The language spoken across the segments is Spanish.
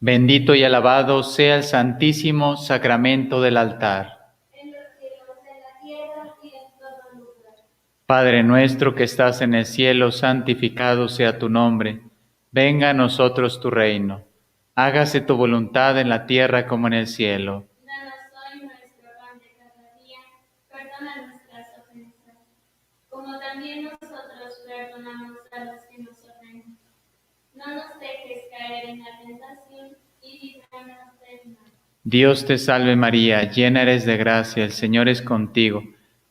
Bendito y alabado sea el santísimo sacramento del altar. En los cielos, en la tierra y en todo lugar. Padre nuestro que estás en el cielo, santificado sea tu nombre. Venga a nosotros tu reino. Hágase tu voluntad en la tierra como en el cielo. Danos hoy nuestro pan de cada día. Perdona nuestras ofensas, como también nosotros perdonamos a los que nos ofenden. No nos dejes caer en la tentación y líbranos del mal. Dios te salve María, llena eres de gracia, el Señor es contigo.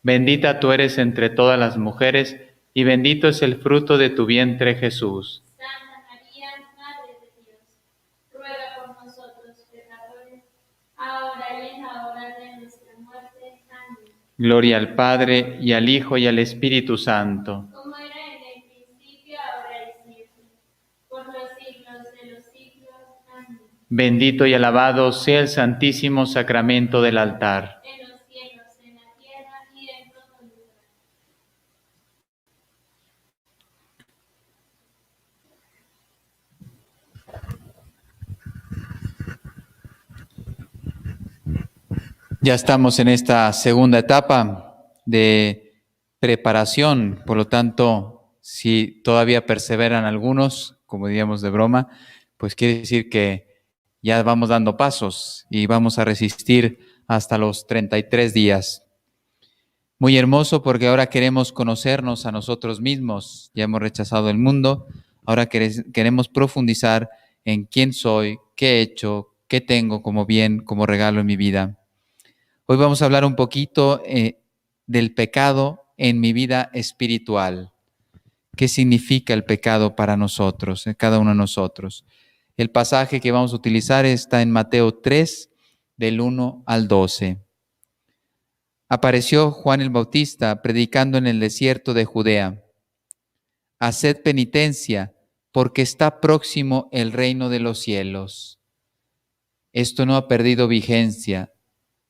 Bendita tú eres entre todas las mujeres, y bendito es el fruto de tu vientre Jesús. Santa María, Madre de Dios, ruega por nosotros pecadores, ahora y en la hora de nuestra muerte. Amén. Gloria al Padre, y al Hijo, y al Espíritu Santo. Como era en el principio, ahora y siempre, por los siglos de los siglos. Amén. Bendito y alabado sea el santísimo sacramento del altar. En los cielos, en la tierra y en todo lugar. Ya estamos en esta segunda etapa de preparación, por lo tanto, si todavía perseveran algunos, como diríamos de broma, pues quiere decir que ya vamos dando pasos y vamos a resistir hasta los 33 días. Muy hermoso porque ahora queremos conocernos a nosotros mismos, ya hemos rechazado el mundo, ahora queremos profundizar en quién soy, qué he hecho, qué tengo como bien, como regalo en mi vida. Hoy vamos a hablar un poquito del pecado en mi vida espiritual. ¿Qué significa el pecado para nosotros, cada uno de nosotros? El pasaje que vamos a utilizar está en Mateo 3, del 1 al 12. Apareció Juan el Bautista predicando en el desierto de Judea. Haced penitencia, porque está próximo el reino de los cielos. Esto no ha perdido vigencia.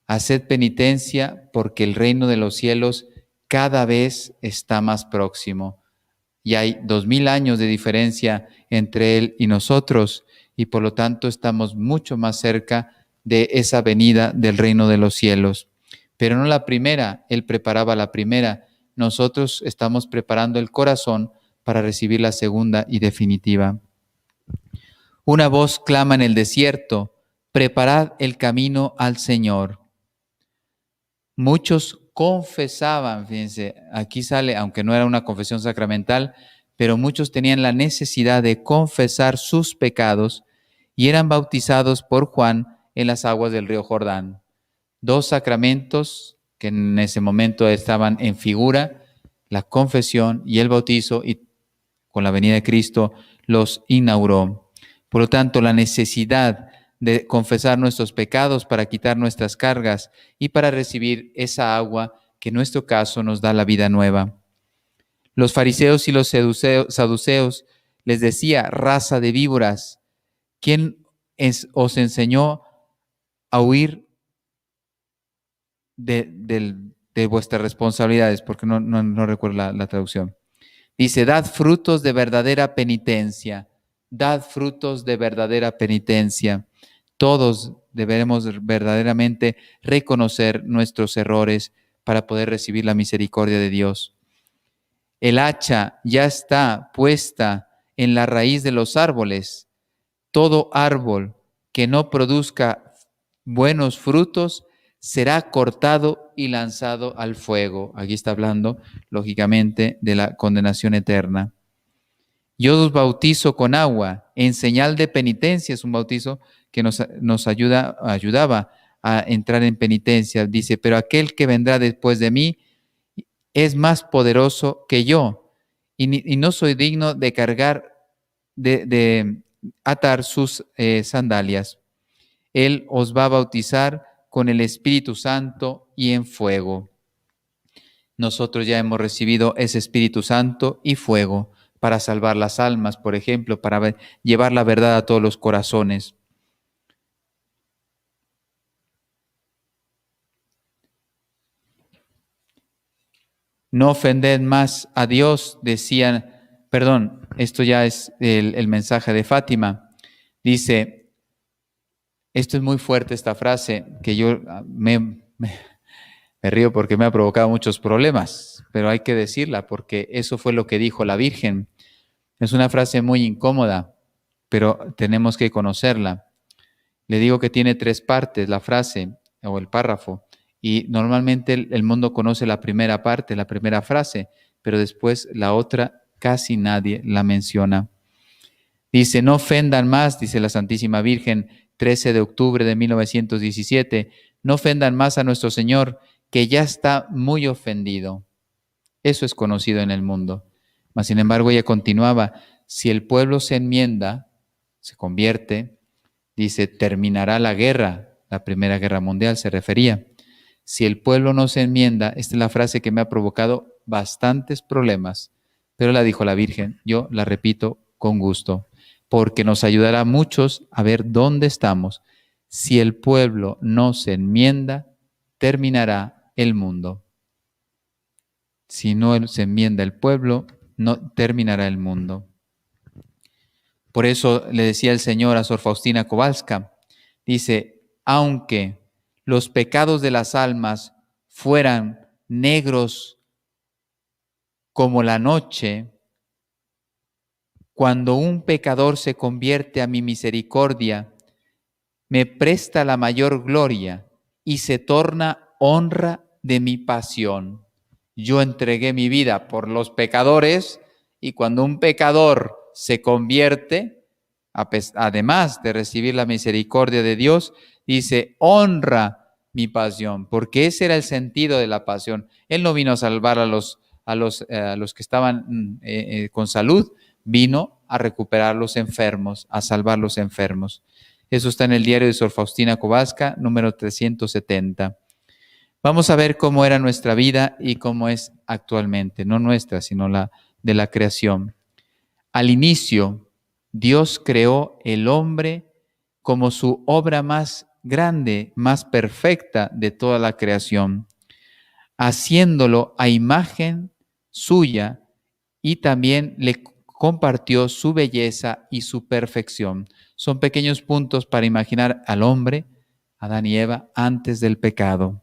Haced penitencia, porque el reino de los cielos cada vez está más próximo. Y hay 2000 años de diferencia entre Él y nosotros, y por lo tanto estamos mucho más cerca de esa venida del reino de los cielos. Pero no la primera, Él preparaba la primera. Nosotros estamos preparando el corazón para recibir la segunda y definitiva. Una voz clama en el desierto: preparad el camino al Señor. Muchos confesaban, fíjense, aquí sale, aunque no era una confesión sacramental, pero muchos tenían la necesidad de confesar sus pecados y eran bautizados por Juan en las aguas del río Jordán. 2 sacramentos que en ese momento estaban en figura, la confesión y el bautizo, y con la venida de Cristo los inauguró. Por lo tanto, la necesidad de confesar nuestros pecados para quitar nuestras cargas y para recibir esa agua que en nuestro caso nos da la vida nueva. Los fariseos y los saduceos les decía: raza de víboras, ¿quién os enseñó a huir de vuestras responsabilidades? Porque no recuerdo la traducción. Dice: dad frutos de verdadera penitencia, dad frutos de verdadera penitencia. Todos deberemos verdaderamente reconocer nuestros errores para poder recibir la misericordia de Dios. El hacha ya está puesta en la raíz de los árboles. Todo árbol que no produzca buenos frutos será cortado y lanzado al fuego. Aquí está hablando, lógicamente, de la condenación eterna. Yo os bautizo con agua en señal de penitencia. Es un bautizo que nos ayudaba a entrar en penitencia. Dice, pero aquel que vendrá después de mí es más poderoso que yo, y no soy digno de cargar, de atar sus sandalias. Él os va a bautizar con el Espíritu Santo y en fuego. Nosotros ya hemos recibido ese Espíritu Santo y fuego para salvar las almas, por ejemplo, para llevar la verdad a todos los corazones. No ofended más a Dios, decían, perdón, esto ya es el mensaje de Fátima. Dice, esto es muy fuerte esta frase, que yo me río porque me ha provocado muchos problemas, pero hay que decirla porque eso fue lo que dijo la Virgen. Es una frase muy incómoda, pero tenemos que conocerla. Le digo que tiene 3 partes la frase o el párrafo, y normalmente el mundo conoce la primera parte, la primera frase, pero después la otra casi nadie la menciona. Dice, no ofendan más, dice la Santísima Virgen, 13 de octubre de 1917, no ofendan más a nuestro Señor, que ya está muy ofendido. Eso es conocido en el mundo. Mas, sin embargo, ella continuaba, si el pueblo se enmienda, se convierte, dice, terminará la guerra, la Primera Guerra Mundial se refería. Si el pueblo no se enmienda, esta es la frase que me ha provocado bastantes problemas, pero la dijo la Virgen, yo la repito con gusto, porque nos ayudará a muchos a ver dónde estamos. Si el pueblo no se enmienda, terminará el mundo. Si no se enmienda el pueblo, no terminará el mundo. Por eso le decía el Señor a Sor Faustina Kowalska, dice, aunque los pecados de las almas fueran negros como la noche, cuando un pecador se convierte a mi misericordia, me presta la mayor gloria y se torna honra de mi pasión. Yo entregué mi vida por los pecadores, y cuando un pecador se convierte, además de recibir la misericordia de Dios, dice, honra mi pasión, porque ese era el sentido de la pasión. Él no vino a salvar a los que estaban con salud, vino a recuperar los enfermos, a salvar los enfermos. Eso está en el diario de Sor Faustina Kowalska, número 370. Vamos a ver cómo era nuestra vida y cómo es actualmente, no nuestra, sino la de la creación. Al inicio, Dios creó el hombre como su obra más grande, más perfecta de toda la creación, haciéndolo a imagen suya, y también le compartió su belleza y su perfección. Son pequeños puntos para imaginar al hombre, Adán y Eva, antes del pecado.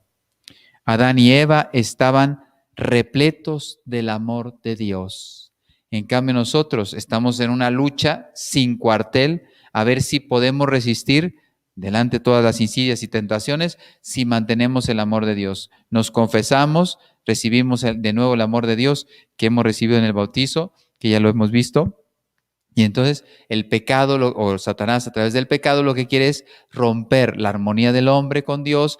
Adán y Eva estaban repletos del amor de Dios. En cambio, nosotros estamos en una lucha sin cuartel a ver si podemos resistir delante de todas las insidias y tentaciones si mantenemos el amor de Dios. Nos confesamos, recibimos de nuevo el amor de Dios que hemos recibido en el bautizo, que ya lo hemos visto, y entonces el pecado o Satanás a través del pecado lo que quiere es romper la armonía del hombre con Dios,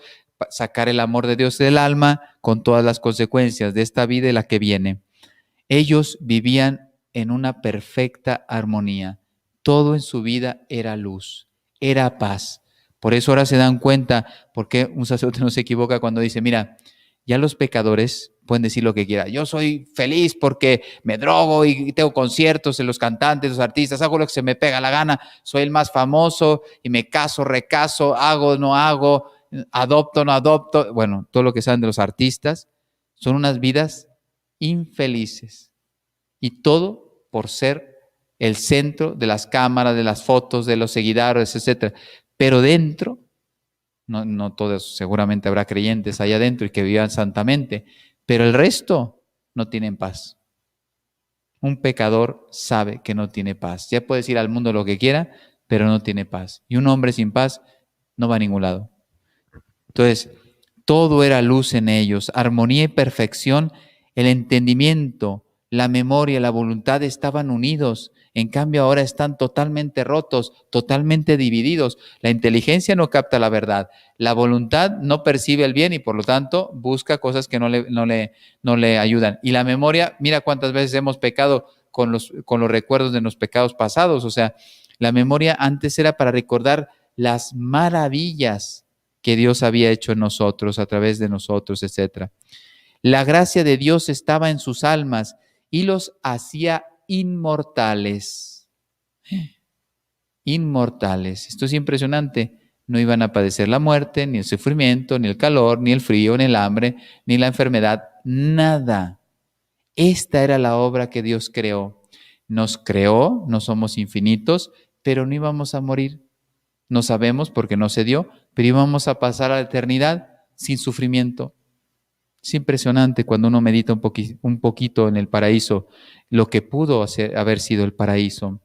sacar el amor de Dios del alma con todas las consecuencias de esta vida y la que viene. Ellos vivían en una perfecta armonía. Todo en su vida era luz, era paz. Por eso ahora se dan cuenta por qué un sacerdote no se equivoca cuando dice, mira, ya los pecadores pueden decir lo que quieran. Yo soy feliz porque me drogo y tengo conciertos en los cantantes, los artistas, hago lo que se me pega la gana, soy el más famoso y me caso, recaso, hago, no hago, adopto, no adopto. Bueno, todo lo que saben de los artistas son unas vidas infelices. Y todo por ser el centro de las cámaras, de las fotos, de los seguidores, etc. Pero dentro, no todos, seguramente habrá creyentes allá adentro y que vivan santamente, pero el resto no tienen paz. Un pecador sabe que no tiene paz. Ya puede decir al mundo lo que quiera, pero no tiene paz. Y un hombre sin paz no va a ningún lado. Entonces, Todo era luz en ellos, armonía y perfección. El entendimiento, la memoria, la voluntad estaban unidos. En cambio, ahora están totalmente rotos, totalmente divididos. La inteligencia no capta la verdad. La voluntad no percibe el bien y por lo tanto busca cosas que no le ayudan. Y la memoria, mira cuántas veces hemos pecado con los recuerdos de los pecados pasados. O sea, la memoria antes era para recordar las maravillas que Dios había hecho en nosotros, a través de nosotros, etc. La gracia de Dios estaba en sus almas y los hacía inmortales. Inmortales. Esto es impresionante. No iban a padecer la muerte, ni el sufrimiento, ni el calor, ni el frío, ni el hambre, ni la enfermedad, nada. Esta era la obra que Dios creó. Nos creó, no somos infinitos, pero no íbamos a morir. No sabemos porque no se dio, pero íbamos a pasar a la eternidad sin sufrimiento. Es impresionante cuando uno medita un poquito en el paraíso, lo que pudo haber sido el paraíso.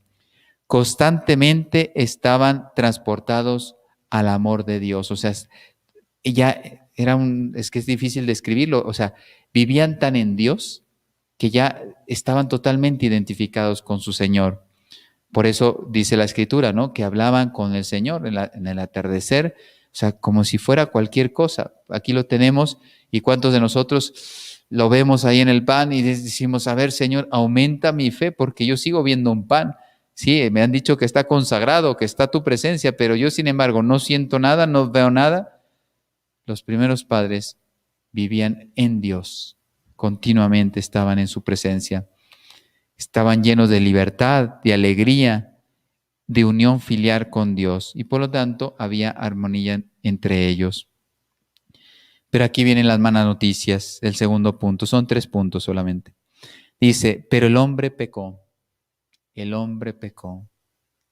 Constantemente estaban transportados al amor de Dios. O sea, ya es que es difícil describirlo. O sea, vivían tan en Dios que ya estaban totalmente identificados con su Señor. Por eso dice la Escritura, ¿no? Que hablaban con el Señor en el atardecer, o sea, como si fuera cualquier cosa. Aquí lo tenemos y cuántos de nosotros lo vemos ahí en el pan y decimos, a ver, Señor, aumenta mi fe porque yo sigo viendo un pan. Sí, me han dicho que está consagrado, que está tu presencia, pero yo, sin embargo, no siento nada, no veo nada. Los primeros padres vivían en Dios, continuamente estaban en su presencia. Estaban llenos de libertad, de alegría, de unión filial con Dios y por lo tanto había armonía entre ellos. Pero aquí vienen las malas noticias, el segundo punto, son 3 puntos solamente. Dice, pero el hombre pecó,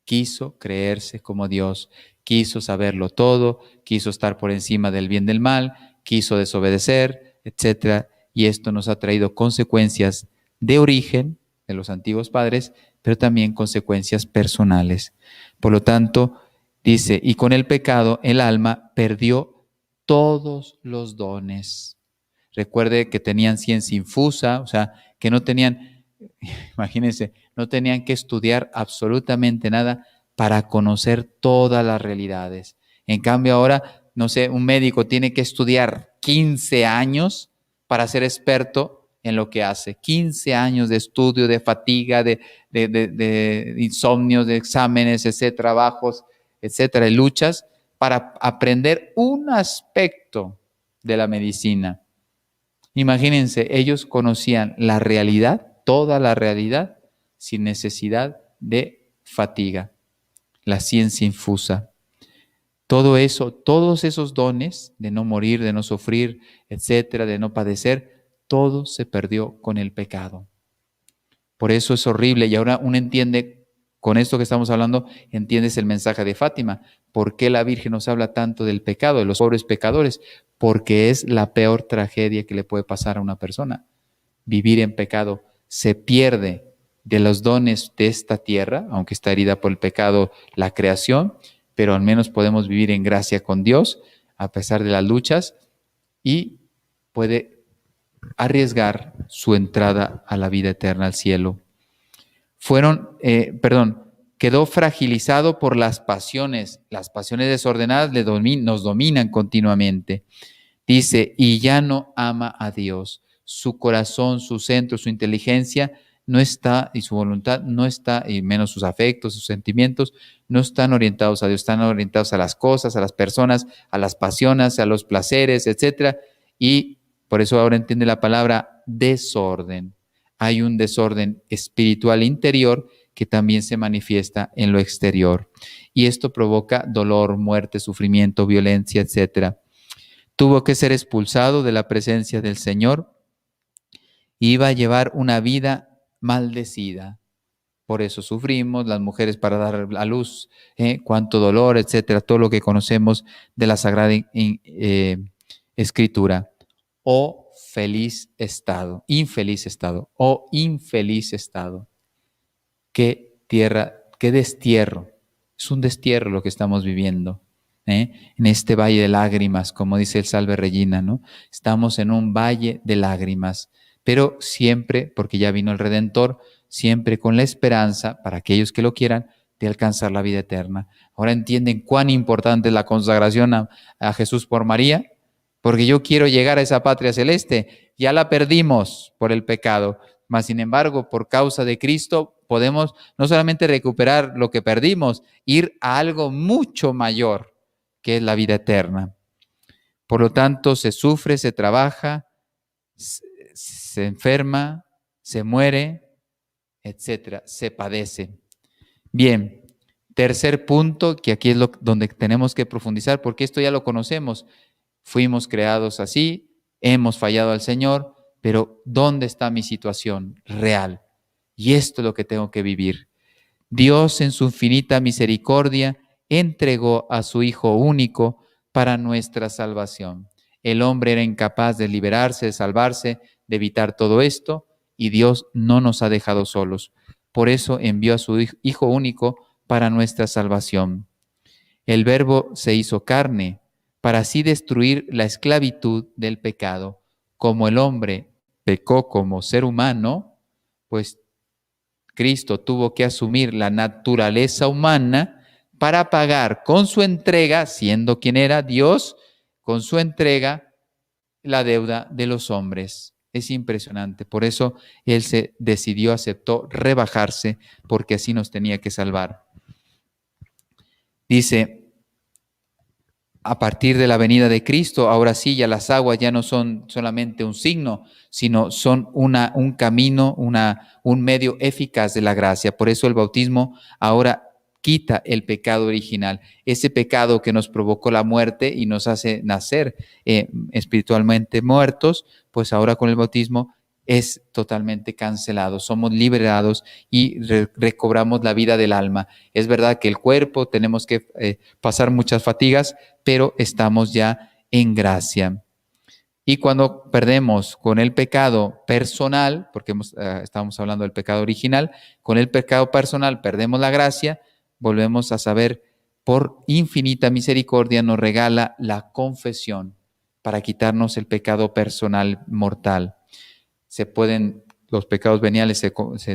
quiso creerse como Dios, quiso saberlo todo, quiso estar por encima del bien y del mal, quiso desobedecer, etc. Y esto nos ha traído consecuencias de origen de los antiguos padres, pero también consecuencias personales. Por lo tanto, dice, y con el pecado el alma perdió todos los dones. Recuerde que tenían ciencia infusa, o sea, que no tenían, imagínense, no tenían que estudiar absolutamente nada para conocer todas las realidades. En cambio ahora, no sé, un médico tiene que estudiar 15 años para ser experto en lo que hace. 15 años de estudio, de fatiga, de insomnios, de exámenes, etcétera, trabajos, etcétera, de luchas, para aprender un aspecto de la medicina. Imagínense, ellos conocían la realidad, toda la realidad, sin necesidad de fatiga. La ciencia infusa. Todo eso, todos esos dones de no morir, de no sufrir, etcétera, de no padecer, todo se perdió con el pecado. Por eso es horrible y ahora uno entiende, con esto que estamos hablando, entiendes el mensaje de Fátima. ¿Por qué la Virgen nos habla tanto del pecado, de los pobres pecadores? Porque es la peor tragedia que le puede pasar a una persona. Vivir en pecado. Se pierde de los dones de esta tierra, aunque está herida por el pecado la creación, pero al menos podemos vivir en gracia con Dios a pesar de las luchas y puede arriesgar su entrada a la vida eterna, al cielo. Quedó fragilizado por las pasiones desordenadas nos dominan continuamente. Dice, y ya no ama a Dios. Su corazón, su centro, su inteligencia no está, y su voluntad no está, y menos sus afectos, sus sentimientos, no están orientados a Dios, están orientados a las cosas, a las personas, a las pasiones, a los placeres, etc. Y por eso ahora entiende la palabra desorden. Hay un desorden espiritual interior que también se manifiesta en lo exterior. Y esto provoca dolor, muerte, sufrimiento, violencia, etc. Tuvo que ser expulsado de la presencia del Señor y iba a llevar una vida maldecida. Por eso sufrimos, las mujeres para dar a luz, cuánto dolor, etcétera, todo lo que conocemos de la Sagrada Escritura. Oh feliz estado, infeliz estado, oh infeliz estado. Qué tierra, qué destierro. Es un destierro lo que estamos viviendo. en este valle de lágrimas, como dice el Salve Regina, ¿no? Estamos en un valle de lágrimas, pero siempre, porque ya vino el Redentor, siempre con la esperanza, para aquellos que lo quieran, de alcanzar la vida eterna. Ahora entienden cuán importante es la consagración a Jesús por María, porque yo quiero llegar a esa patria celeste. Ya la perdimos por el pecado, mas sin embargo, por causa de Cristo, podemos no solamente recuperar lo que perdimos, ir a algo mucho mayor, que es la vida eterna. Por lo tanto, se sufre, se trabaja, se enferma, se muere, etcétera, se padece. Bien, tercer punto, que aquí es donde tenemos que profundizar, porque esto ya lo conocemos. Fuimos creados así, hemos fallado al Señor, pero ¿dónde está mi situación real? Y esto es lo que tengo que vivir. Dios, en su infinita misericordia, entregó a su Hijo único para nuestra salvación. El hombre era incapaz de liberarse, de salvarse, de evitar todo esto, y Dios no nos ha dejado solos. Por eso envió a su Hijo único para nuestra salvación. El Verbo se hizo carne para así destruir la esclavitud del pecado. Como el hombre pecó como ser humano, pues Cristo tuvo que asumir la naturaleza humana para pagar con su entrega, siendo quien era Dios, con su entrega la deuda de los hombres. Es impresionante. Por eso Él se decidió, aceptó rebajarse, porque así nos tenía que salvar. Dice, a partir de la venida de Cristo, ahora sí, ya las aguas ya no son solamente un signo, sino son un camino, un medio eficaz de la gracia. Por eso el bautismo ahora quita el pecado original, ese pecado que nos provocó la muerte y nos hace nacer espiritualmente muertos, pues ahora con el bautismo es totalmente cancelado, somos liberados y recobramos la vida del alma. Es verdad que el cuerpo tenemos que pasar muchas fatigas, pero estamos ya en gracia. Y cuando perdemos con el pecado personal, porque estamos hablando del pecado original, con el pecado personal perdemos la gracia, volvemos a saber, por infinita misericordia nos regala la confesión para quitarnos el pecado personal mortal. Los pecados veniales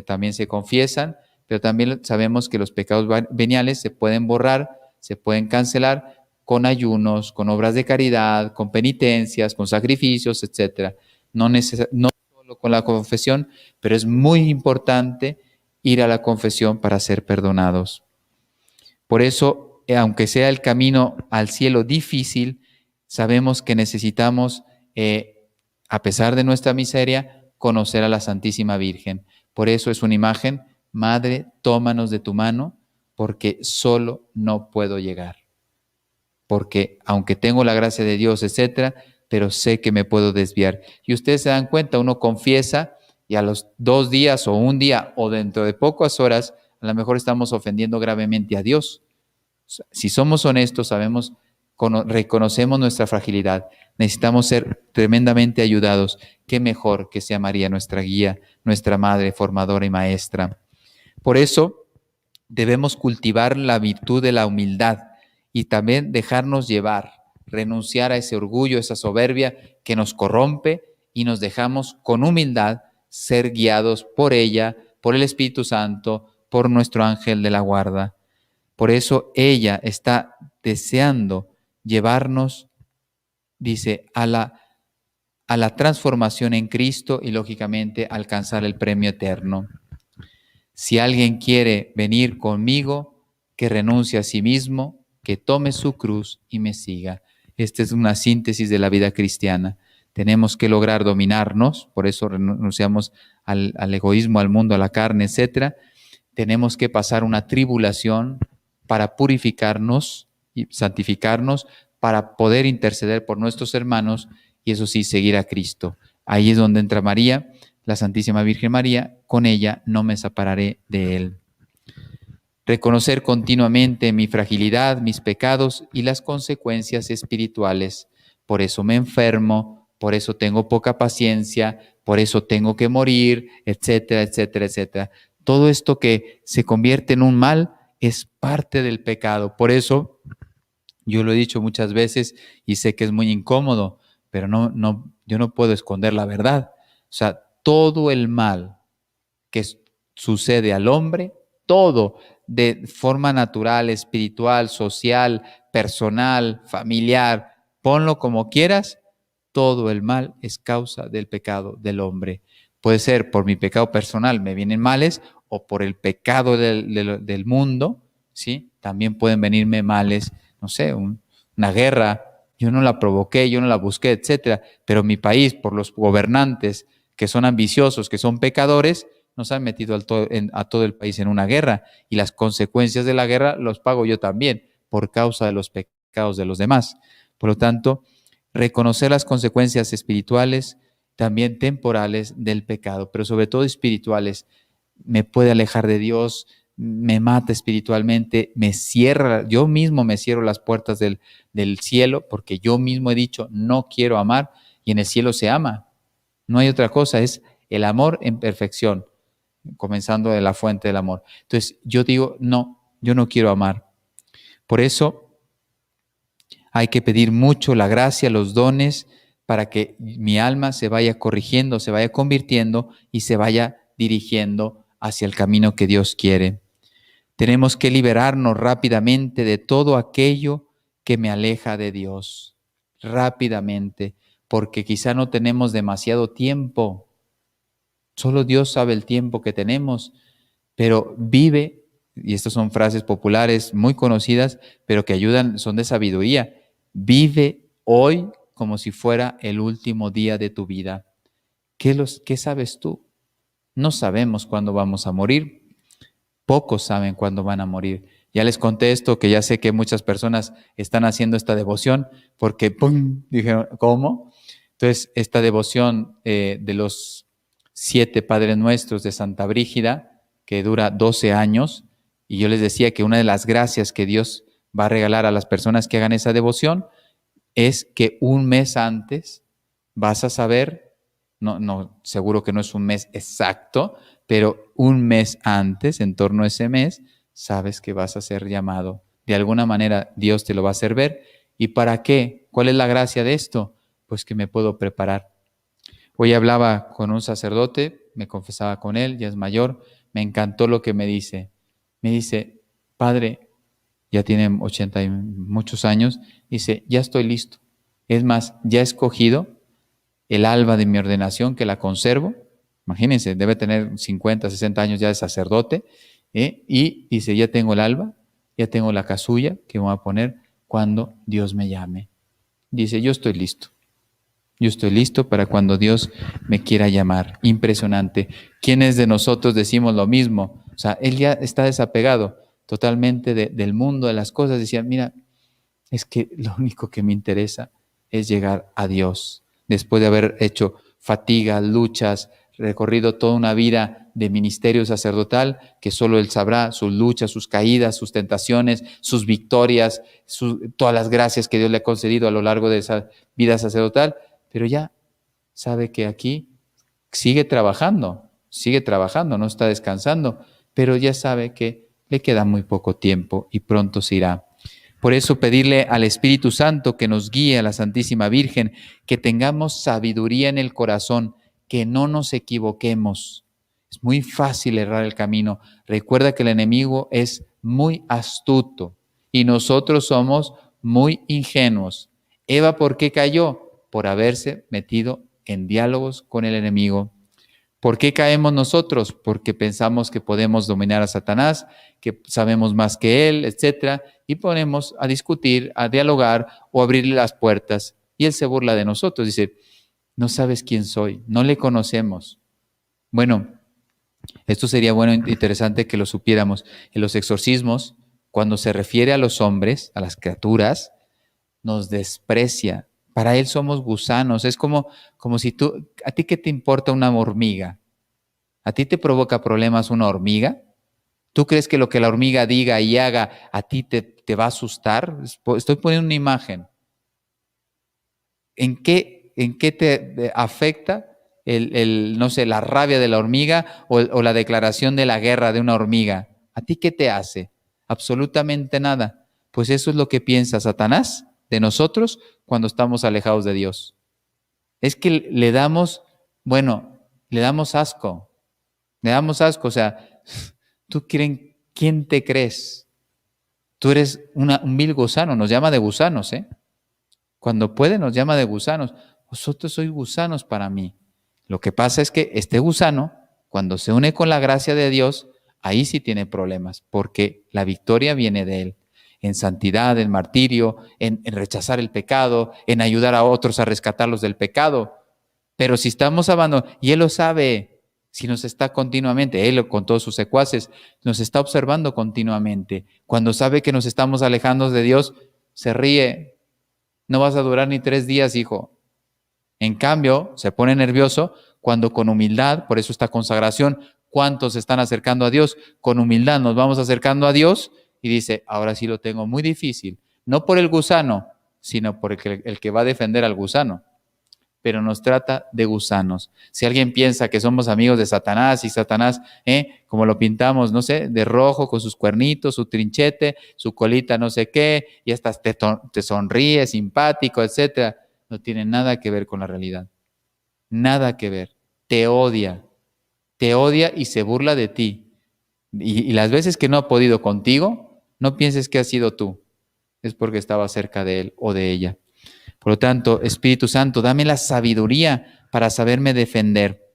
también se confiesan, pero también sabemos que los pecados veniales se pueden borrar, se pueden cancelar con ayunos, con obras de caridad, con penitencias, con sacrificios, etc. No solo con la confesión, pero es muy importante ir a la confesión para ser perdonados. Por eso, aunque sea el camino al cielo difícil, sabemos que necesitamos, a pesar de nuestra miseria, conocer a la Santísima Virgen. Por eso es una imagen: Madre, tómanos de tu mano, porque solo no puedo llegar. Porque aunque tengo la gracia de Dios, etcétera, pero sé que me puedo desviar. Y ustedes se dan cuenta, uno confiesa y a los 2 días o 1 día o dentro de pocas horas, a lo mejor estamos ofendiendo gravemente a Dios. Si somos honestos, reconocemos nuestra fragilidad. Necesitamos ser tremendamente ayudados. Qué mejor que sea María nuestra guía, nuestra madre, formadora y maestra. Por eso debemos cultivar la virtud de la humildad y también dejarnos llevar, renunciar a ese orgullo, esa soberbia que nos corrompe, y nos dejamos con humildad ser guiados por ella, por el Espíritu Santo, por nuestro ángel de la guarda. Por eso ella está deseando llevarnos, dice, a la transformación en Cristo y lógicamente alcanzar el premio eterno. Si alguien quiere venir conmigo, que renuncie a sí mismo, que tome su cruz y me siga. Esta es una síntesis de la vida cristiana. Tenemos que lograr dominarnos, por eso renunciamos al egoísmo, al mundo, a la carne, etc. Tenemos que pasar una tribulación para purificarnos y santificarnos, para poder interceder por nuestros hermanos y eso sí, seguir a Cristo. Ahí es donde entra María, la Santísima Virgen María. Con ella no me separaré de Él. Reconocer continuamente mi fragilidad, mis pecados y las consecuencias espirituales. Por eso me enfermo, por eso tengo poca paciencia, por eso tengo que morir, etcétera, etcétera, etcétera. Todo esto que se convierte en un mal es parte del pecado. Por eso Yo lo he dicho muchas veces y sé que es muy incómodo, pero yo no puedo esconder la verdad. O sea, todo el mal que sucede al hombre, todo de forma natural, espiritual, social, personal, familiar, ponlo como quieras, todo el mal es causa del pecado del hombre. Puede ser por mi pecado personal, me vienen males, o por el pecado del mundo, ¿sí? También pueden venirme males, no sé, una guerra, yo no la provoqué, yo no la busqué, etcétera, pero mi país, por los gobernantes que son ambiciosos, que son pecadores, nos han metido a todo el país en una guerra, y las consecuencias de la guerra los pago yo también, por causa de los pecados de los demás. Por lo tanto, reconocer las consecuencias espirituales, también temporales del pecado, pero sobre todo espirituales, me puede alejar de Dios, me mata espiritualmente, me cierra, yo mismo me cierro las puertas del cielo, porque yo mismo he dicho, no quiero amar, y en el cielo se ama. No hay otra cosa, es el amor en perfección, comenzando de la fuente del amor. Entonces yo digo, no, yo no quiero amar. Por eso hay que pedir mucho la gracia, los dones, para que mi alma se vaya corrigiendo, se vaya convirtiendo y se vaya dirigiendo hacia el camino que Dios quiere. Tenemos que liberarnos rápidamente de todo aquello que me aleja de Dios. Rápidamente, porque quizá no tenemos demasiado tiempo. Solo Dios sabe el tiempo que tenemos, pero vive, y estas son frases populares muy conocidas, pero que ayudan, son de sabiduría. Vive hoy como si fuera el último día de tu vida. ¿Qué sabes tú? No sabemos cuándo vamos a morir. Pocos saben cuándo van a morir. Ya les conté esto, que ya sé que muchas personas están haciendo esta devoción porque, ¡pum!, dijeron, ¿cómo? Entonces, esta devoción de los 7 Padres Nuestros de Santa Brígida, que dura 12 años, y yo les decía que una de las gracias que Dios va a regalar a las personas que hagan esa devoción es que un mes antes vas a saber, seguro que no es un mes exacto, pero un mes antes, en torno a ese mes, sabes que vas a ser llamado. De alguna manera Dios te lo va a hacer ver. ¿Y para qué? ¿Cuál es la gracia de esto? Pues que me puedo preparar. Hoy hablaba con un sacerdote, me confesaba con él, ya es mayor, me encantó lo que me dice. Me dice, padre, ya tiene 80 y muchos años, dice, ya estoy listo. Es más, ya he escogido el alba de mi ordenación, que la conservo. Imagínense, debe tener 50, 60 años ya de sacerdote. Y dice, ya tengo el alba, ya tengo la casulla que me voy a poner cuando Dios me llame. Dice, yo estoy listo. Yo estoy listo para cuando Dios me quiera llamar. Impresionante. ¿Quiénes de nosotros decimos lo mismo? O sea, él ya está desapegado totalmente del mundo, de las cosas. Decía, mira, es que lo único que me interesa es llegar a Dios. Después de haber hecho fatigas, luchas, recorrido toda una vida de ministerio sacerdotal, que solo Él sabrá sus luchas, sus caídas, sus tentaciones, sus victorias, todas las gracias que Dios le ha concedido a lo largo de esa vida sacerdotal, pero ya sabe que aquí sigue trabajando, no está descansando, pero ya sabe que le queda muy poco tiempo y pronto se irá. Por eso pedirle al Espíritu Santo que nos guíe, a la Santísima Virgen, que tengamos sabiduría en el corazón, que no nos equivoquemos. Es muy fácil errar el camino. Recuerda que el enemigo es muy astuto y nosotros somos muy ingenuos. Eva, ¿por qué cayó? Por haberse metido en diálogos con el enemigo. ¿Por qué caemos nosotros? Porque pensamos que podemos dominar a Satanás, que sabemos más que él, etcétera, y ponemos a discutir, a dialogar o a abrirle las puertas. Y él se burla de nosotros, dice, no sabes quién soy, no le conocemos. Bueno, esto sería bueno e interesante que lo supiéramos. En los exorcismos, cuando se refiere a los hombres, a las criaturas, nos desprecia. Para él somos gusanos. Es como si ¿a ti qué te importa una hormiga? ¿A ti te provoca problemas una hormiga? ¿Tú crees que lo que la hormiga diga y haga a ti te va a asustar? Estoy poniendo una imagen. ¿En qué te afecta no sé, la rabia de la hormiga o la declaración de la guerra de una hormiga? ¿A ti qué te hace? Absolutamente nada. Pues eso es lo que piensa Satanás de nosotros cuando estamos alejados de Dios. Es que le damos asco. Le damos asco. O sea, ¿quién te crees? Tú eres un vil gusano. Nos llama de gusanos, ¿eh? Cuando puede nos llama de gusanos. Vosotros sois gusanos para mí. Lo que pasa es que este gusano, cuando se une con la gracia de Dios, ahí sí tiene problemas, porque la victoria viene de Él. En santidad, en martirio, en rechazar el pecado, en ayudar a otros a rescatarlos del pecado. Pero si estamos abandonando, y Él lo sabe, si nos está continuamente, Él con todos sus secuaces, nos está observando continuamente. Cuando sabe que nos estamos alejando de Dios, se ríe. No vas a durar ni 3 días, hijo. En cambio, se pone nervioso cuando con humildad, por eso esta consagración, ¿cuántos se están acercando a Dios? Con humildad nos vamos acercando a Dios y dice, ahora sí lo tengo muy difícil. No por el gusano, sino por el que va a defender al gusano. Pero nos trata de gusanos. Si alguien piensa que somos amigos de Satanás y Satanás, como lo pintamos, no sé, de rojo con sus cuernitos, su trinchete, su colita no sé qué, y hasta te sonríe, simpático, etcétera, no tiene nada que ver con la realidad. Nada que ver. Te odia y se burla de ti. Y las veces que no ha podido contigo, no pienses que has sido tú. Es porque estaba cerca de él o de ella. Por lo tanto, Espíritu Santo, dame la sabiduría para saberme defender.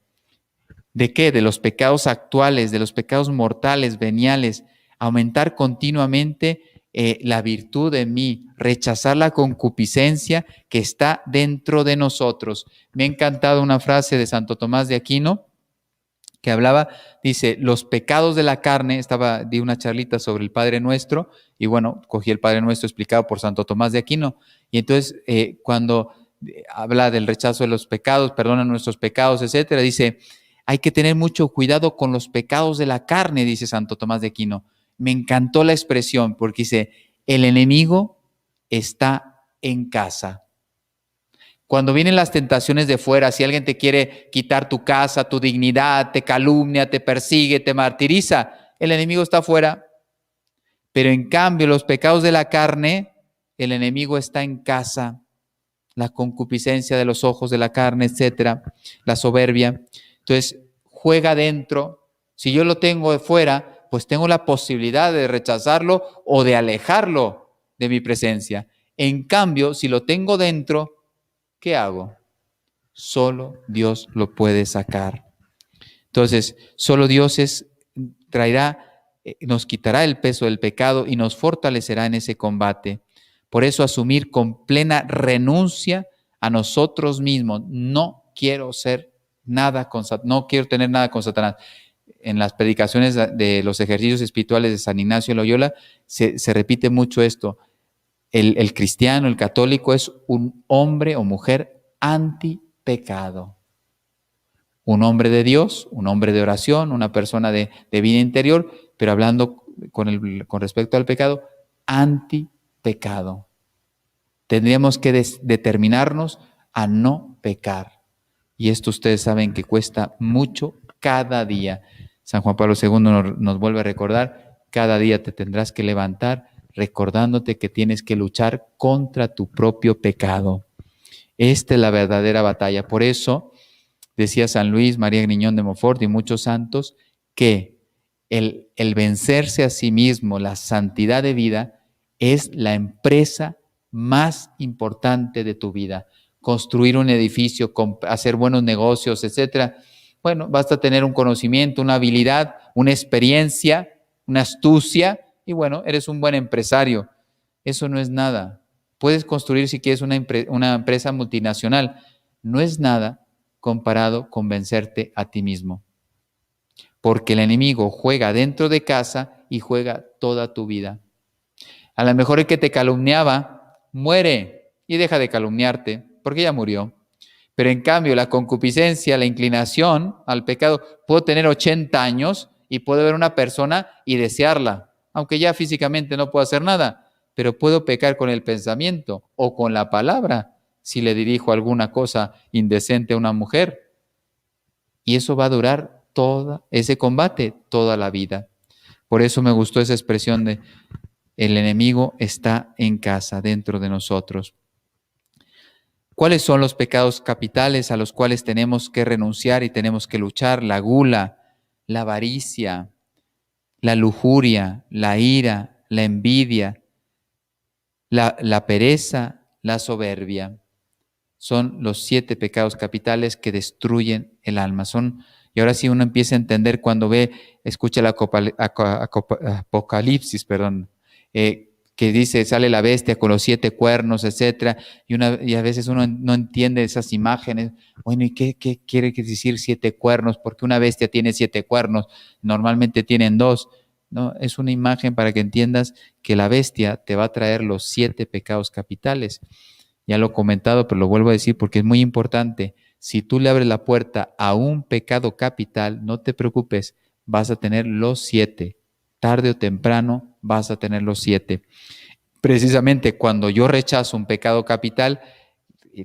¿De qué? De los pecados actuales, de los pecados mortales, veniales. Aumentar continuamente la virtud de mí, rechazar la concupiscencia que está dentro de nosotros. Me ha encantado una frase de Santo Tomás de Aquino que hablaba, dice, los pecados de la carne, di una charlita sobre el Padre Nuestro, y bueno, cogí el Padre Nuestro explicado por Santo Tomás de Aquino, y entonces cuando habla del rechazo de los pecados, perdona nuestros pecados, etcétera, dice, hay que tener mucho cuidado con los pecados de la carne, dice Santo Tomás de Aquino. Me encantó la expresión, porque dice, el enemigo está en casa. Cuando vienen las tentaciones de fuera, si alguien te quiere quitar tu casa, tu dignidad, te calumnia, te persigue, te martiriza, el enemigo está afuera. Pero en cambio, los pecados de la carne, el enemigo está en casa. La concupiscencia de los ojos de la carne, etcétera, la soberbia. Entonces, juega dentro. Si yo lo tengo de fuera, pues tengo la posibilidad de rechazarlo o de alejarlo de mi presencia. En cambio, si lo tengo dentro, ¿qué hago? Solo Dios lo puede sacar. Entonces, solo Dios nos quitará el peso del pecado y nos fortalecerá en ese combate. Por eso, asumir con plena renuncia a nosotros mismos. No quiero tener nada con Satanás. En las predicaciones de los ejercicios espirituales de San Ignacio de Loyola se repite mucho esto. El cristiano, el católico, es un hombre o mujer antipecado. Un hombre de Dios, un hombre de oración, una persona de vida interior, pero hablando con respecto al pecado, antipecado. Tendríamos que determinarnos a no pecar. Y esto ustedes saben que cuesta mucho cada día. San Juan Pablo II nos vuelve a recordar, cada día te tendrás que levantar recordándote que tienes que luchar contra tu propio pecado. Esta es la verdadera batalla. Por eso decía San Luis María Griñón de Montfort y muchos santos que el vencerse a sí mismo, la santidad de vida, es la empresa más importante de tu vida. Construir un edificio, hacer buenos negocios, etcétera. Bueno, basta tener un conocimiento, una habilidad, una experiencia, una astucia, y bueno, eres un buen empresario. Eso no es nada. Puedes construir si quieres una empresa multinacional. No es nada comparado con vencerte a ti mismo. Porque el enemigo juega dentro de casa y juega toda tu vida. A lo mejor el que te calumniaba muere y deja de calumniarte porque ya murió. Pero en cambio la concupiscencia, la inclinación al pecado, puedo tener 80 años y puedo ver una persona y desearla, aunque ya físicamente no puedo hacer nada, pero puedo pecar con el pensamiento o con la palabra si le dirijo alguna cosa indecente a una mujer. Y eso va a durar ese combate toda la vida. Por eso me gustó esa expresión de El enemigo está en casa, dentro de nosotros. ¿Cuáles son los pecados capitales a los cuales tenemos que renunciar y tenemos que luchar? La gula, la avaricia, la lujuria, la ira, la envidia, la pereza, la soberbia. Son los 7 pecados capitales que destruyen el alma. Y ahora sí uno empieza a entender cuando escucha el Apocalipsis, que dice, sale la bestia con los 7 cuernos, etcétera, y a veces uno no entiende esas imágenes. Bueno, ¿y qué quiere decir 7 cuernos? Porque una bestia tiene 7 cuernos, normalmente tienen 2. No, es una imagen para que entiendas que la bestia te va a traer los 7 pecados capitales. Ya lo he comentado, pero lo vuelvo a decir porque es muy importante. Si tú le abres la puerta a un pecado capital, no te preocupes, vas a tener los 7. Tarde o temprano vas a tener los 7. Precisamente cuando yo rechazo un pecado capital,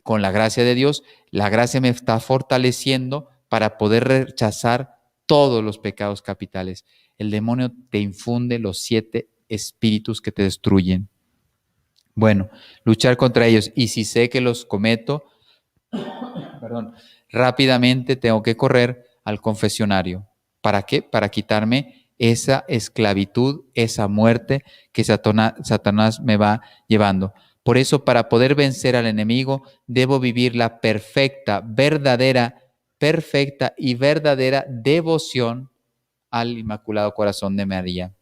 con la gracia de Dios, la gracia me está fortaleciendo para poder rechazar todos los pecados capitales. El demonio te infunde los 7 espíritus que te destruyen. Bueno, luchar contra ellos. Y si sé que los cometo, rápidamente tengo que correr al confesionario. ¿Para qué? Para quitarme esa esclavitud, esa muerte que Satanás me va llevando. Por eso, para poder vencer al enemigo, debo vivir la perfecta y verdadera devoción al Inmaculado Corazón de María.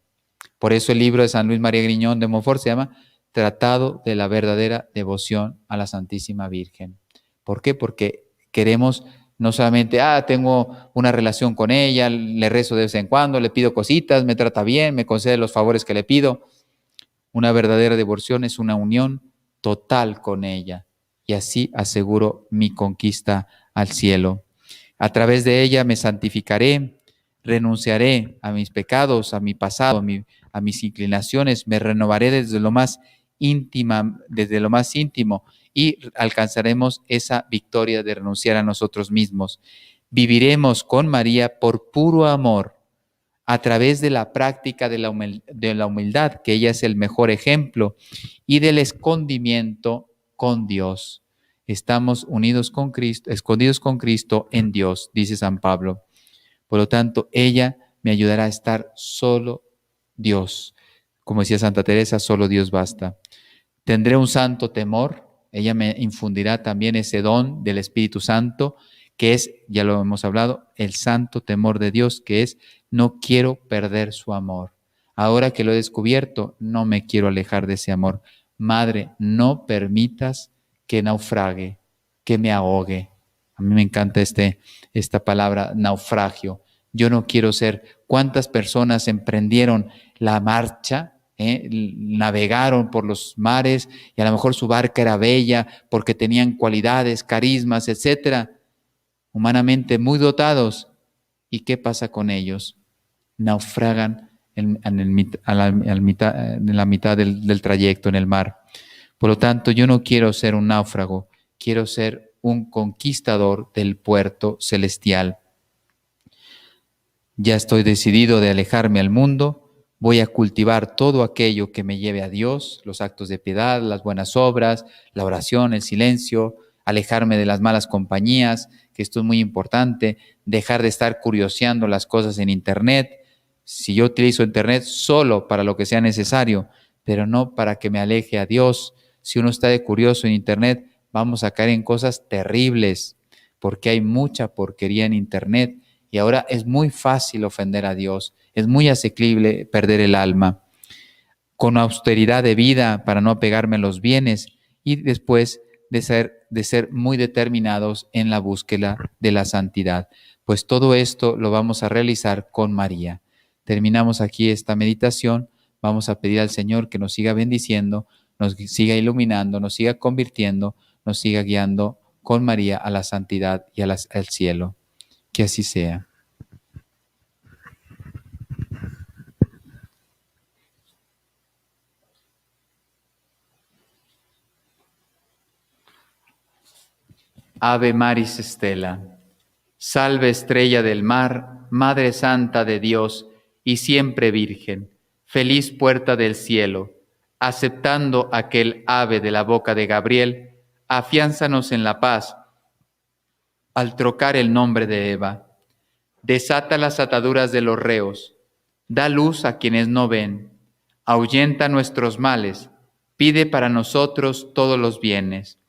Por eso el libro de San Luis María Griñón de Montfort se llama Tratado de la verdadera devoción a la Santísima Virgen. ¿Por qué? Porque queremos no solamente, tengo una relación con ella, le rezo de vez en cuando, le pido cositas, me trata bien, me concede los favores que le pido. Una verdadera devoción es una unión total con ella y así aseguro mi conquista al cielo. A través de ella me santificaré, renunciaré a mis pecados, a mi pasado, a mis inclinaciones, me renovaré desde lo más íntimo y alcanzaremos esa victoria de renunciar a nosotros mismos. Viviremos con María por puro amor, a través de la práctica de la humildad, que ella es el mejor ejemplo, y del escondimiento con Dios. Estamos unidos con Cristo, escondidos con Cristo en Dios, dice San Pablo. Por lo tanto, ella me ayudará a estar solo Dios. Como decía Santa Teresa, solo Dios basta. Tendré un santo temor. Ella me infundirá también ese don del Espíritu Santo, que es, ya lo hemos hablado, el santo temor de Dios, que es, no quiero perder su amor. Ahora que lo he descubierto, no me quiero alejar de ese amor. Madre, no permitas que naufrague, que me ahogue. A mí me encanta esta palabra, naufragio. Yo no quiero ser. ¿Cuántas personas emprendieron la marcha? Navegaron por los mares y a lo mejor su barca era bella porque tenían cualidades, carismas, etcétera, humanamente muy dotados. ¿Y qué pasa con ellos? Naufragan en la mitad del trayecto en el mar. Por lo tanto, yo no quiero ser un náufrago, quiero ser un conquistador del puerto celestial. Ya estoy decidido de alejarme al mundo. Voy a cultivar todo aquello que me lleve a Dios, los actos de piedad, las buenas obras, la oración, el silencio, alejarme de las malas compañías, que esto es muy importante, dejar de estar curioseando las cosas en Internet. Si yo utilizo Internet solo para lo que sea necesario, pero no para que me aleje a Dios. Si uno está de curioso en Internet, vamos a caer en cosas terribles, porque hay mucha porquería en Internet. Y ahora es muy fácil ofender a Dios, es muy asequible perder el alma. Con austeridad de vida para no apegarme a los bienes y después de ser muy determinados en la búsqueda de la santidad. Pues todo esto lo vamos a realizar con María. Terminamos aquí esta meditación. Vamos a pedir al Señor que nos siga bendiciendo, nos siga iluminando, nos siga convirtiendo, nos siga guiando con María a la santidad y al cielo. Que así sea. Ave Maris Stella, salve estrella del mar, Madre Santa de Dios y siempre Virgen, feliz puerta del cielo, aceptando aquel ave de la boca de Gabriel, afiánzanos en la paz al trocar el nombre de Eva. Desata las ataduras de los reos, da luz a quienes no ven, ahuyenta nuestros males, pide para nosotros todos los bienes.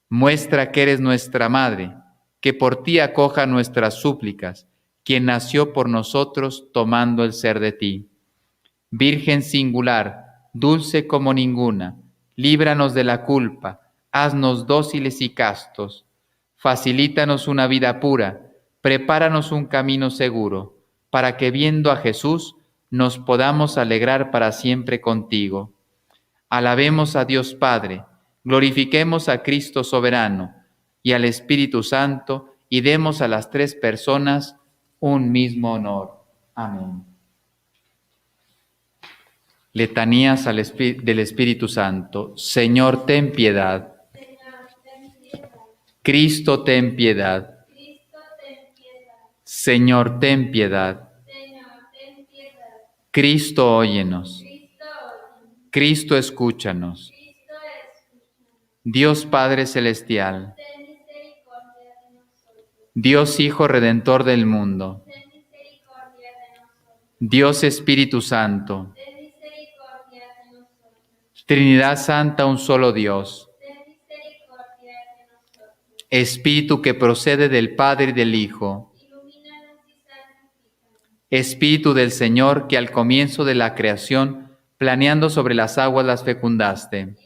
Muestra que eres nuestra madre, que por ti acoja nuestras súplicas, quien nació por nosotros tomando el ser de ti. Virgen singular, dulce como ninguna, líbranos de la culpa, haznos dóciles y castos, facilítanos una vida pura, prepáranos un camino seguro, para que viendo a Jesús nos podamos alegrar para siempre contigo. Alabemos a Dios Padre, glorifiquemos a Cristo soberano y al Espíritu Santo, y demos a las tres personas un mismo honor. Amén. Letanías del Espíritu Santo. Señor, ten piedad. Señor, ten piedad. Cristo, ten piedad. Cristo, ten piedad. Señor, ten piedad. Señor, ten piedad. Cristo, óyenos. Cristo, óyenos. Cristo, escúchanos. Cristo, escúchanos. Dios Padre Celestial, Ten misericordia de nosotros. Dios Hijo Redentor del mundo, Ten misericordia de nosotros. Dios Espíritu Santo, Ten misericordia de nosotros. Trinidad Santa, un solo Dios, Ten misericordia de nosotros. Espíritu que procede del Padre y del Hijo, Ilumínanos y santifícanos. Espíritu del Señor que al comienzo de la creación, planeando sobre las aguas las fecundaste, Ilumínanos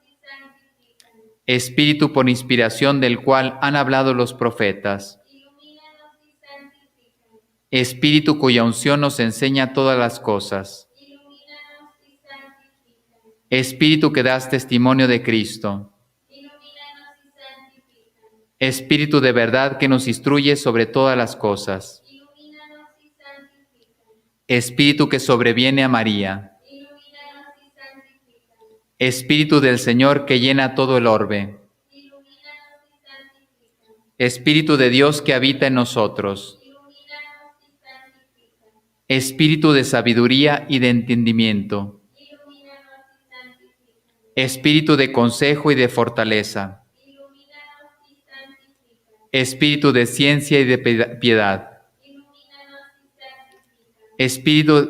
y santifícanos. Espíritu por inspiración del cual han hablado los profetas, Ilumínanos y santifícanos. Espíritu cuya unción nos enseña todas las cosas, Ilumínanos y santifícanos. Espíritu que das testimonio de Cristo, Ilumínanos y santifícanos. Espíritu de verdad que nos instruye sobre todas las cosas, Ilumínanos y santifícanos. Espíritu que sobreviene a María, Ilumínanos y santifícanos. Espíritu del Señor que llena todo el orbe, Ilumínanos y santifícanos. Espíritu de Dios que habita en nosotros, Ilumínanos y santifícanos. Espíritu de sabiduría y de entendimiento, Ilumínanos y santifícanos. Espíritu de consejo y de fortaleza, Ilumínanos y santifícanos. Espíritu de ciencia y de piedad, Ilumínanos y santifícanos. Espíritu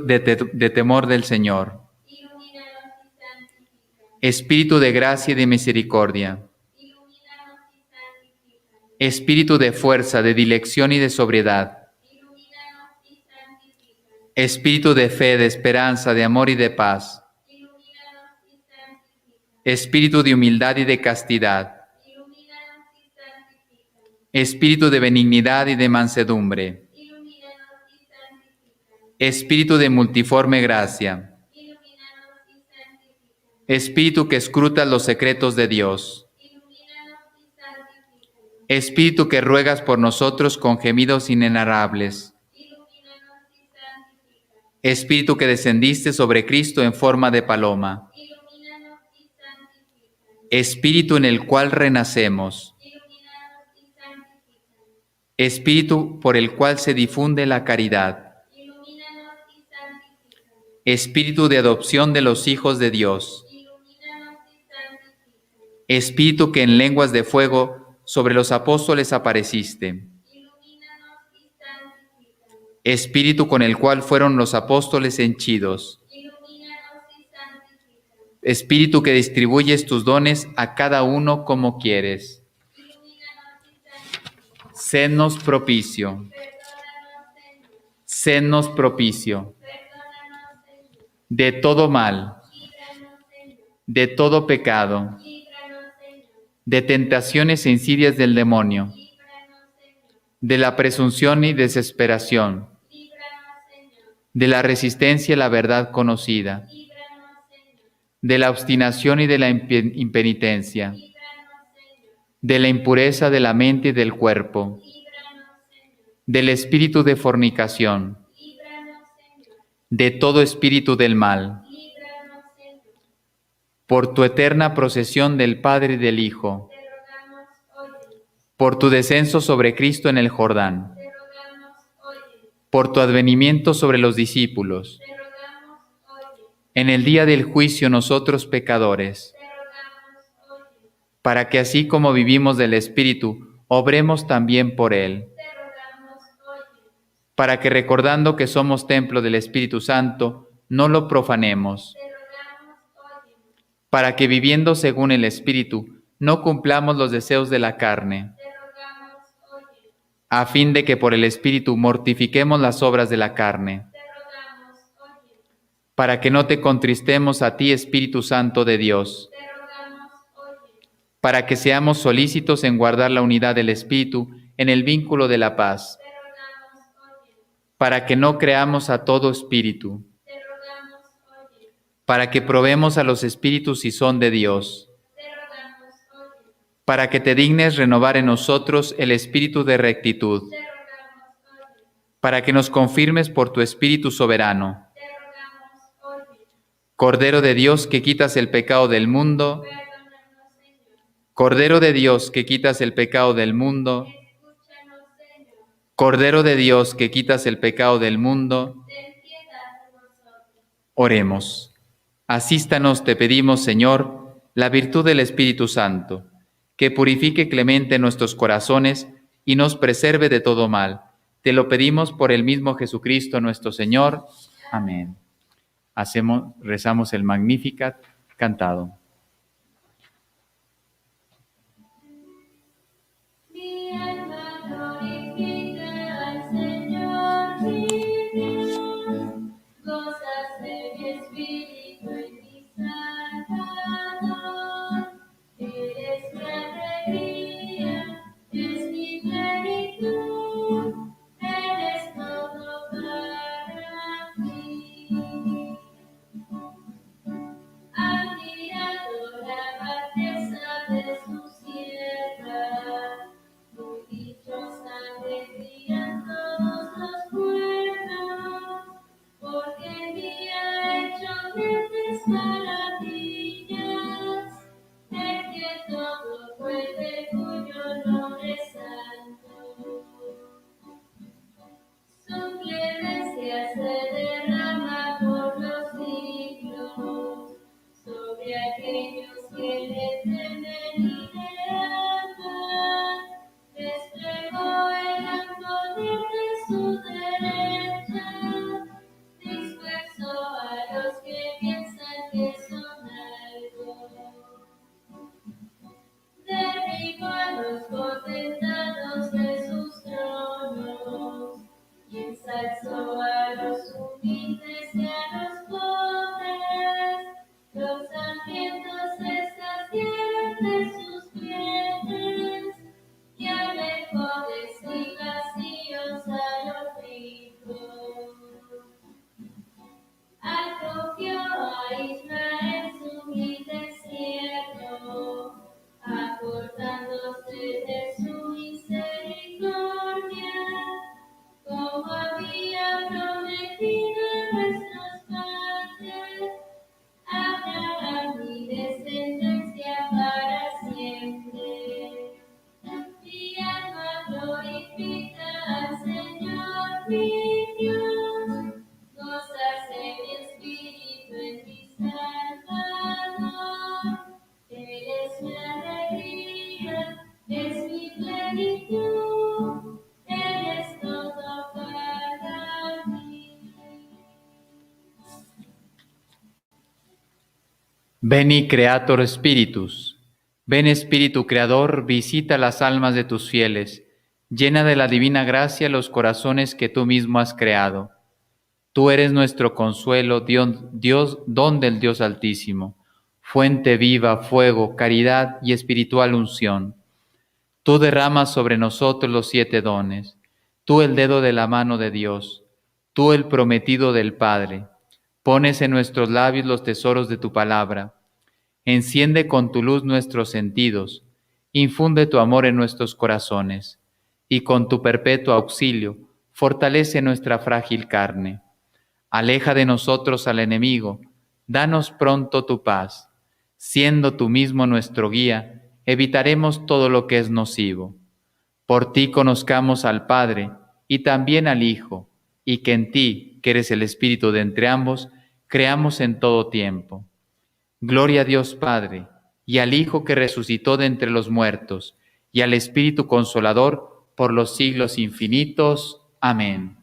de temor del Señor, Ilumínanos y santifícanos. Espíritu de gracia y de misericordia, Ilumínanos y santifícanos. Espíritu de fuerza, de dilección y de sobriedad, Ilumínanos y santifícanos. Espíritu de fe, de esperanza, de amor y de paz, Ilumínanos y santifícanos. Espíritu de humildad y de castidad, Ilumínanos y santifícanos. Espíritu de benignidad y de mansedumbre, Ilumínanos y santifícanos. Espíritu de multiforme gracia, Ilumínanos y santifícanos. Espíritu que escruta los secretos de Dios, Ilumínanos y santifícanos. Espíritu que ruegas por nosotros con gemidos inenarrables, Ilumínanos y santifícanos. Espíritu que descendiste sobre Cristo en forma de paloma, Ilumínanos y santifícanos. Espíritu en el cual renacemos, Ilumínanos y santifícanos. Espíritu por el cual se difunde la caridad, Ilumínanos y santifícanos. Espíritu de adopción de los hijos de Dios, Ilumínanos y santifícanos. Espíritu que en lenguas de fuego sobre los apóstoles apareciste, Ilumínanos y santifícanos. Espíritu con el cual fueron los apóstoles henchidos, Ilumínanos y santifícanos. Espíritu que distribuyes tus dones a cada uno como quieres. Ilumínanos y santifícanos. Sednos propicio, Perdónanos, Señor. sednos propicio, Perdónanos, Señor. de todo mal, Líbranos, Señor. de todo pecado, Líbranos, Señor. de tentaciones e insidias del demonio, Líbranos, Señor. de la presunción y desesperación, Líbranos, Señor. de la resistencia a la verdad conocida, Líbranos, Señor. de la obstinación y de la impenitencia, Líbranos, Señor. de la impureza de la mente y del cuerpo, Líbranos, Señor. del espíritu de fornicación, Líbranos, Señor. de todo espíritu del mal, Líbranos, Señor. por tu eterna procesión del Padre y del Hijo, Te rogamos, óyenos. por tu descenso sobre Cristo en el Jordán, Te rogamos, óyenos. por tu advenimiento sobre los discípulos, Te rogamos, óyenos. En el día del juicio nosotros pecadores, te rogamos, oye. para que así como vivimos del Espíritu, obremos también por Él, Te rogamos, oye. para que recordando que somos templo del Espíritu Santo, no lo profanemos, Te rogamos, oye. para que viviendo según el Espíritu, no cumplamos los deseos de la carne, Te rogamos, oye. a fin de que por el Espíritu mortifiquemos las obras de la carne, Te rogamos, oye. para que no te contristemos a ti, Espíritu Santo de Dios, Te rogamos, oye. para que seamos solícitos en guardar la unidad del Espíritu en el vínculo de la paz, Te rogamos, oye. para que no creamos a todo espíritu, Te rogamos, oye. para que probemos a los espíritus si son de Dios, Te rogamos, oye. para que te dignes renovar en nosotros el espíritu de rectitud, Te rogamos, oye. para que nos confirmes por tu Espíritu soberano. Te rogamos, oye. Cordero de Dios que quitas el pecado del mundo, Perdónanos, Señor. Cordero de Dios que quitas el pecado del mundo, Escúchanos, Señor. Cordero de Dios que quitas el pecado del mundo, Ten piedad de nosotros. oremos. Asístanos, te pedimos, Señor, la virtud del Espíritu Santo, que purifique clemente nuestros corazones y nos preserve de todo mal. Te lo pedimos por el mismo Jesucristo nuestro Señor. Amén. Rezamos el Magnificat cantado. Mi alma glorifica al Señor, mi Dios. Gozas de mi espíritu en mi Salvador. Eres mi alegría, es mi plenitud. Eres todo para mí. Admirando la grandeza de su sierva, muy dichosa alegría todos los pueblos, porque en mí ha hecho grandes maravillas, el que todo puede, cuyo nombre es santo. Su clemencia se derrama por los siglos sobre aquellos que le temen y le aman. Desplegó el gran poder de su derecha, dispersó a los que piensan que son algo. Derribó a los potentados de sus tronos y ensalzó a los humildes y a los pobres. Los hambrientos se saciaron de sus bienes y alejó de sí vacíos a los ricos. Acogió a Israel su desierto, acordándose de su misericordia, como había prometido a nuestros padres, Abraham y descendencia para siempre. Mi alma glorifica al Señor mi Dios, gózase mi espíritu en mi Salvador. Él es mi alegría, es mi plenitud, Él es todo para mí. Veni Creator Spiritus. Ven Espíritu Creador, visita las almas de tus fieles, llena de la divina gracia los corazones que tú mismo has creado. Tú eres nuestro consuelo, Dios, don del Dios Altísimo, fuente viva, fuego, caridad y espiritual unción. Tú derramas sobre nosotros los 7 dones, tú el dedo de la mano de Dios, tú el prometido del Padre. Pones en nuestros labios los tesoros de tu palabra. Enciende con tu luz nuestros sentidos, infunde tu amor en nuestros corazones, y con tu perpetuo auxilio fortalece nuestra frágil carne. Aleja de nosotros al enemigo, danos pronto tu paz. Siendo tú mismo nuestro guía, evitaremos todo lo que es nocivo. Por ti conozcamos al Padre y también al Hijo, y que en ti, que eres el Espíritu de entre ambos, creamos en todo tiempo. Gloria a Dios Padre, y al Hijo que resucitó de entre los muertos, y al Espíritu Consolador, por los siglos infinitos. Amén.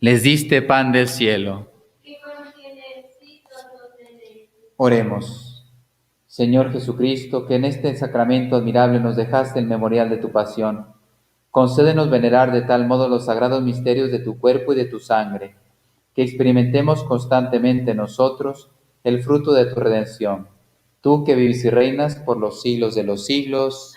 Les diste pan del cielo. Oremos. Señor Jesucristo, que en este sacramento admirable nos dejaste el memorial de tu pasión, concédenos venerar de tal modo los sagrados misterios de tu cuerpo y de tu sangre, que experimentemos constantemente nosotros el fruto de tu redención. Tú que vives y reinas por los siglos de los siglos.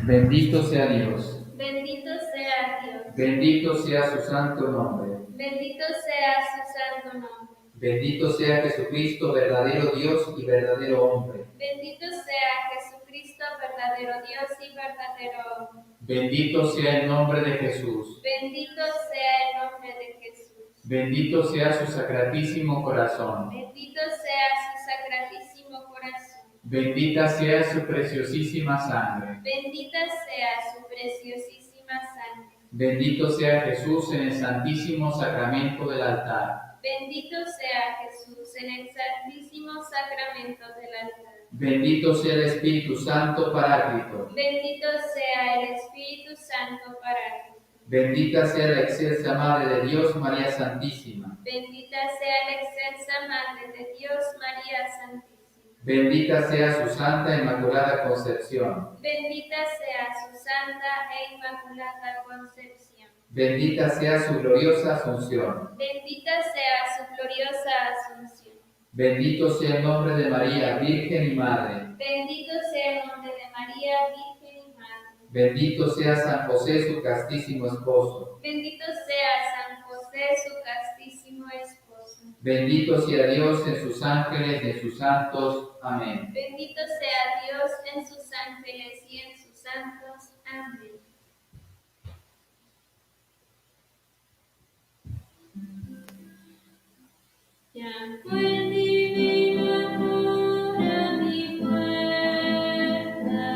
Bendito sea Dios. Bendito sea Dios. Bendito sea su santo nombre. Bendito sea su santo nombre. Bendito sea Jesucristo, verdadero Dios y verdadero hombre. Bendito sea Jesucristo, verdadero Dios y verdadero hombre. Bendito sea el nombre de Jesús. Bendito sea el nombre de Jesús. Bendito sea su sacratísimo corazón. Bendito sea su sacratísimo corazón. Bendita sea su preciosísima sangre. Bendita sea su preciosísima sangre. Bendito sea Jesús en el santísimo sacramento del altar. Bendito sea Jesús en el santísimo sacramento del altar. Bendito sea el Espíritu Santo Paráclito. Bendito sea el Espíritu Santo Paráclito. Bendita sea la excelsa Madre de Dios, María Santísima. Bendita sea la excelsa Madre de Dios, María Santísima. Bendita sea su santa e inmaculada concepción. Bendita sea su santa e inmaculada concepción. Bendita sea su gloriosa asunción. Bendita sea su gloriosa asunción. Bendito sea el nombre de María, Virgen y Madre. Bendito sea el nombre de María, Virgen y Madre. Bendito sea San José, su castísimo esposo. Bendito sea San José, su castísimo esposo. Bendito sea Dios en sus ángeles y en sus santos. Amén. Bendito sea Dios en sus ángeles y en sus santos. Amén. Llamo el divino amor a mi puerta,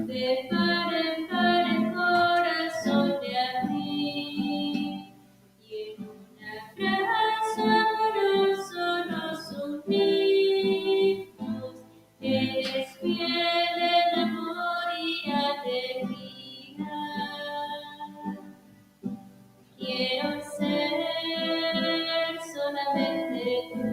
de par en par el corazón le abrí, y en un abrazo amoroso nos unimos. Eres fiel en amor y alegría. Quiero ser solamente tú.